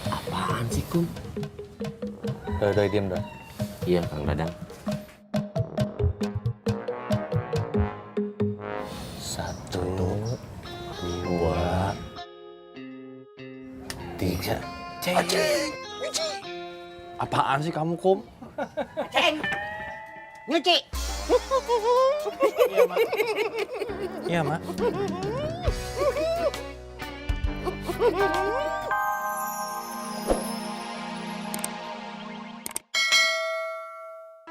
Apaan sih, Kum? Udah, diam dah. Iya, Kang Dadang. 1, 2, 3. Ceng. Apaan sih kamu, Kum? Ceng, nyuci. Iya, Mak.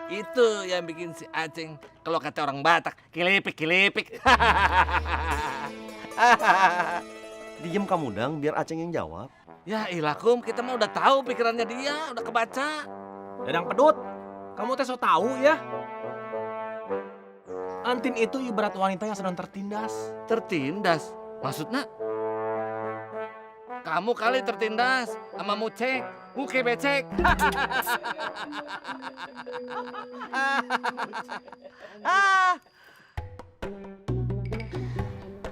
Itu yang bikin si Aceng kalau kata orang Batak kilipik. Diem kamu dang, biar Aceng yang jawab. Ya ilah Kum, kita mah udah tahu pikirannya dia, udah kebaca. Dadang pedut, kamu teh so tahu ya. Antin itu ibarat wanita yang sedang tertindas. Tertindas, maksudnya? Kamu kali tertindas sama mucek, muke becek.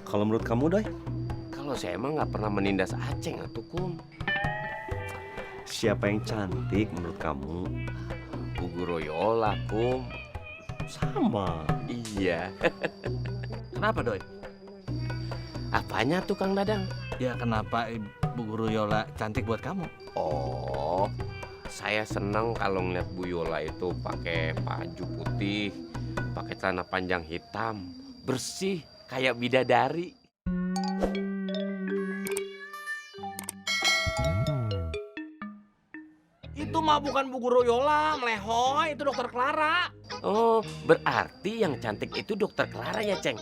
Kalau menurut kamu, Doi, Kalau saya emang nggak pernah menindas Aceng atuh, Kum. siapa yang cantik menurut kamu? Bu Guru Yola, Kum. Sama. Iya. Kenapa Doi? Apanya tuh, Kang Dadang? Ya kenapa Ibu Guru Yola cantik buat kamu? Oh, saya senang kalau ngeliat Bu Yola itu pakai baju putih, pakai celana panjang hitam, bersih kayak bidadari. Itu mah bukan Bu Guru Yola, melehoy, itu Dokter Clara. Oh, berarti yang cantik itu Dokter Clara ya, Ceng?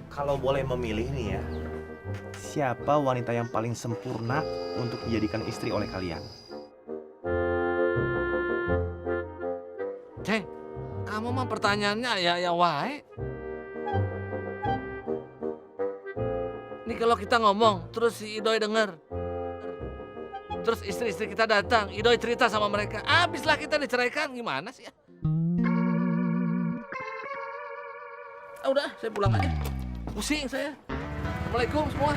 Kalau boleh memilih nih ya, siapa wanita yang paling sempurna untuk dijadikan istri oleh kalian? Ceng, kamu mah pertanyaannya ya wae. Ini kalau kita ngomong, terus si Idoy denger. Terus istri-istri kita datang, Idoy cerita sama mereka. Abislah kita diceraikan, gimana sih ya? Ah, udah, saya pulang aja. Pusing saya. Assalamualaikum semua.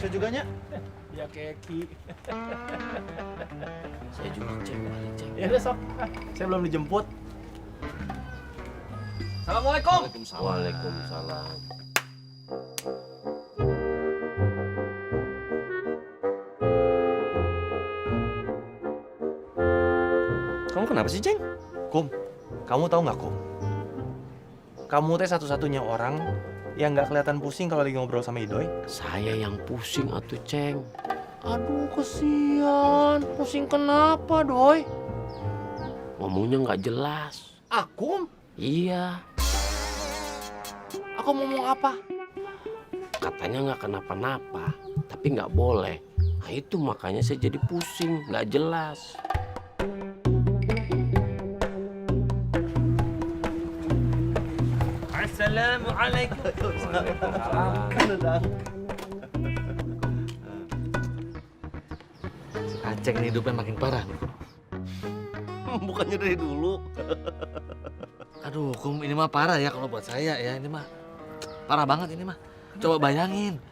Saya juga nya. Ya keki. Saya juga Ceng, balik, Ceng. Ya udah sok. Saya belum dijemput. Assalamualaikum. Waalaikumsalam. Kamu kenapa sih, Ceng? Kum, kamu tahu nggak, Kum? Kamu teh satu-satunya orang yang nggak kelihatan pusing kalau lagi ngobrol sama Idoy. Saya yang pusing atuh, Ceng. Aduh, kesian. Pusing kenapa, Doy? Ngomongnya nggak jelas. Aku? Iya, Aku mau ngomong apa? katanya nggak kenapa-napa, tapi nggak boleh. Nah itu makanya saya jadi pusing, nggak jelas. Assalamualaikum. Aceng ini hidupnya makin parah nih. Bukannya dari dulu. Aduh, Kum, ini mah parah ya kalau buat saya ya. Ini mah parah banget ini mah. Coba bayangin,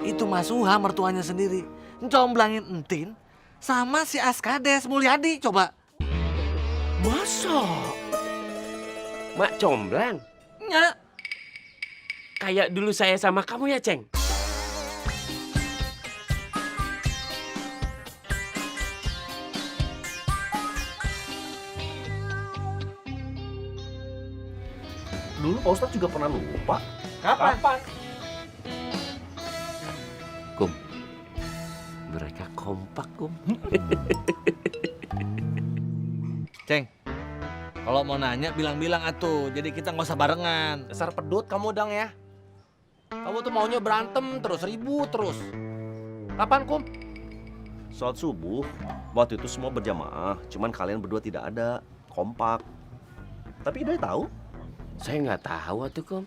itu Mas Suha mertuanya sendiri ncomblangin entin sama si Askades Mulyadi. Coba. Masa? Mak comblang? Ya, Kayak dulu saya sama kamu ya, Ceng? Dulu Pak Ustadz juga pernah lupa. Kapan? Kum, mereka kompak, Kum. Ceng. Kalau mau nanya bilang-bilang atuh. Jadi kita nggak usah barengan. Dasar pedut kamu dang ya. Kamu tuh maunya berantem terus, ribut terus. Kapan, Kum? Sholat subuh, waktu itu semua berjamaah. Cuman kalian berdua tidak ada, kompak. Tapi Idoy tahu. Saya nggak tahu atuh, Kum.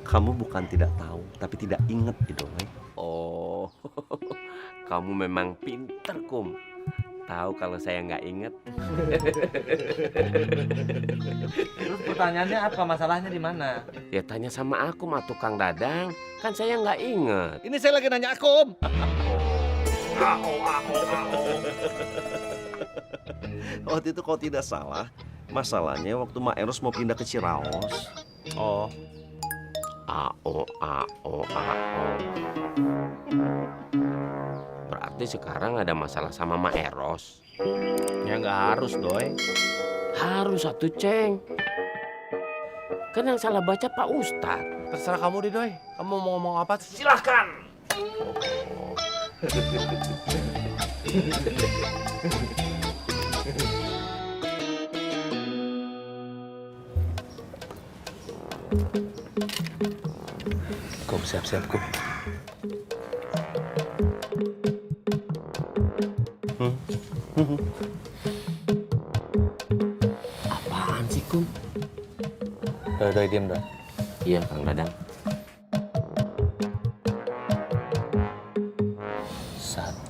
Kamu bukan tidak tahu, tapi tidak ingat Idoy. Oh, Kamu memang pinter, Kum. Tahu kalau saya nggak inget. Terus pertanyaannya apa? Masalahnya di mana? Ya tanya sama aku, mah tukang Dadang. Kan saya nggak inget. Ini saya lagi nanya Akum. Waktu itu kalau tidak salah, masalahnya waktu Mak Eros mau pindah ke Ciraos. Oh, AO. Berarti sekarang ada masalah sama Mak Eros. ya nggak harus, Doi. Harus satu, Ceng. Kan yang salah baca Pak Ustadz. Terserah kamu deh, Doi. Kamu mau ngomong apa? Silahkan. Kum, siap-siap, Kum. Apaan sih, Kum? Doi, diam, Doi. Iya, Kang Dadang. 1,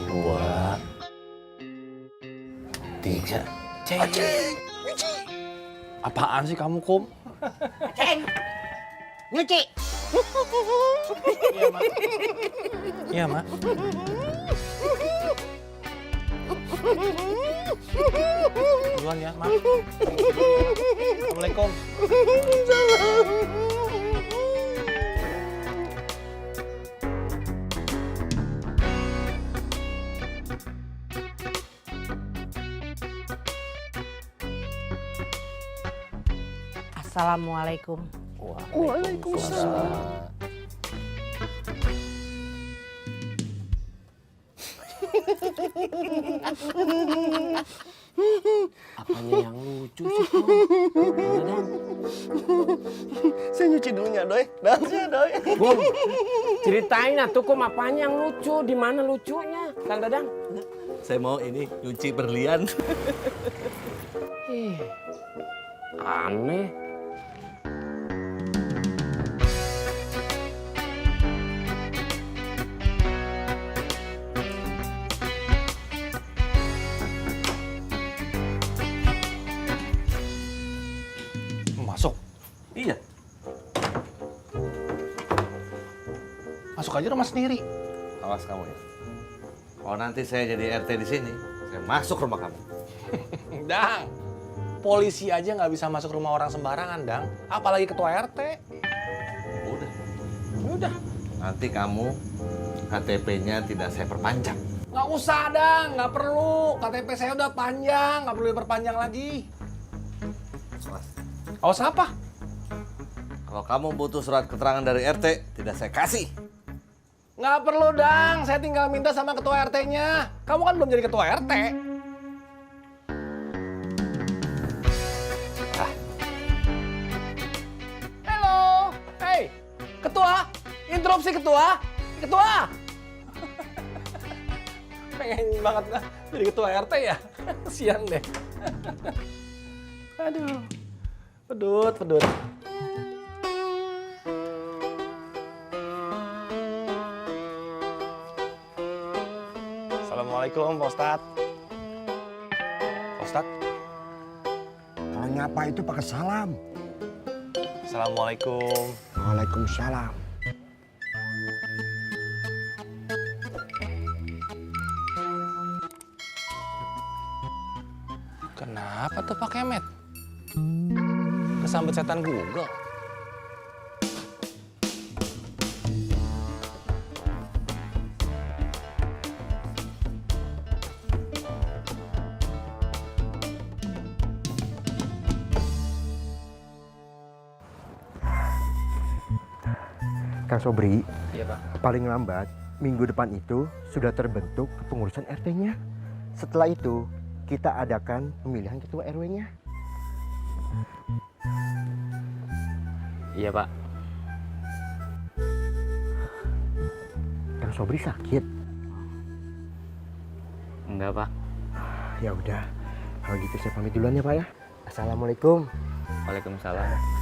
2, 3. Ceng. Apaan sih kamu, Kum? Ceng. Nyuci. Iya, Mak. Duluan ya, Mak. Assalamualaikum. Assalamualaikum. Waalaikumsalam. Apanya yang lucu sih, Kum? Kang Dadang. Saya nyuci dulunya, Doi. Dansnya, Doi. Kum, ceritain atuh, Kum, apanya yang lucu? Di mana lucunya, Kang Dadang? Saya mau ini nyuci berlian. Ih, aneh. Masuk. Iya. Masuk aja rumah sendiri. Awas kamu ya. Kalau nanti saya jadi RT di sini, saya masuk rumah kamu. Dang, polisi aja nggak bisa masuk rumah orang sembarangan, Dang. Apalagi ketua RT. Udah. Udah. Nanti kamu KTP-nya tidak saya perpanjang. Nggak usah, Dang. Nggak perlu. KTP saya udah panjang. Nggak perlu diperpanjang lagi. Awas. Awas apa? Kalau kamu butuh surat keterangan dari RT, tidak saya kasih. Nggak perlu, Dang. Saya tinggal minta sama ketua RT-nya. Kamu kan belum jadi ketua RT. Halo. Hey, ketua. Interupsi ketua. Ketua. Pengen banget dah jadi ketua RT ya. Sian deh. Aduh. Pedut. Assalamualaikum, Pak Ustadz. Pak Ustadz. Kalau nyapa itu pakai salam. Assalamualaikum. Waalaikumsalam. Kenapa tuh Pak Kemet? Kesambet setan Google. Kang Sobri, Iya Pak. paling lambat minggu depan itu sudah terbentuk kepengurusan RT-nya. Setelah itu kita adakan pemilihan ketua RW-nya. Iya, Pak. Kang Sobri sakit. Enggak, Pak. Ya udah, kalau gitu saya pamit duluan ya Pak ya. Assalamualaikum. Waalaikumsalam.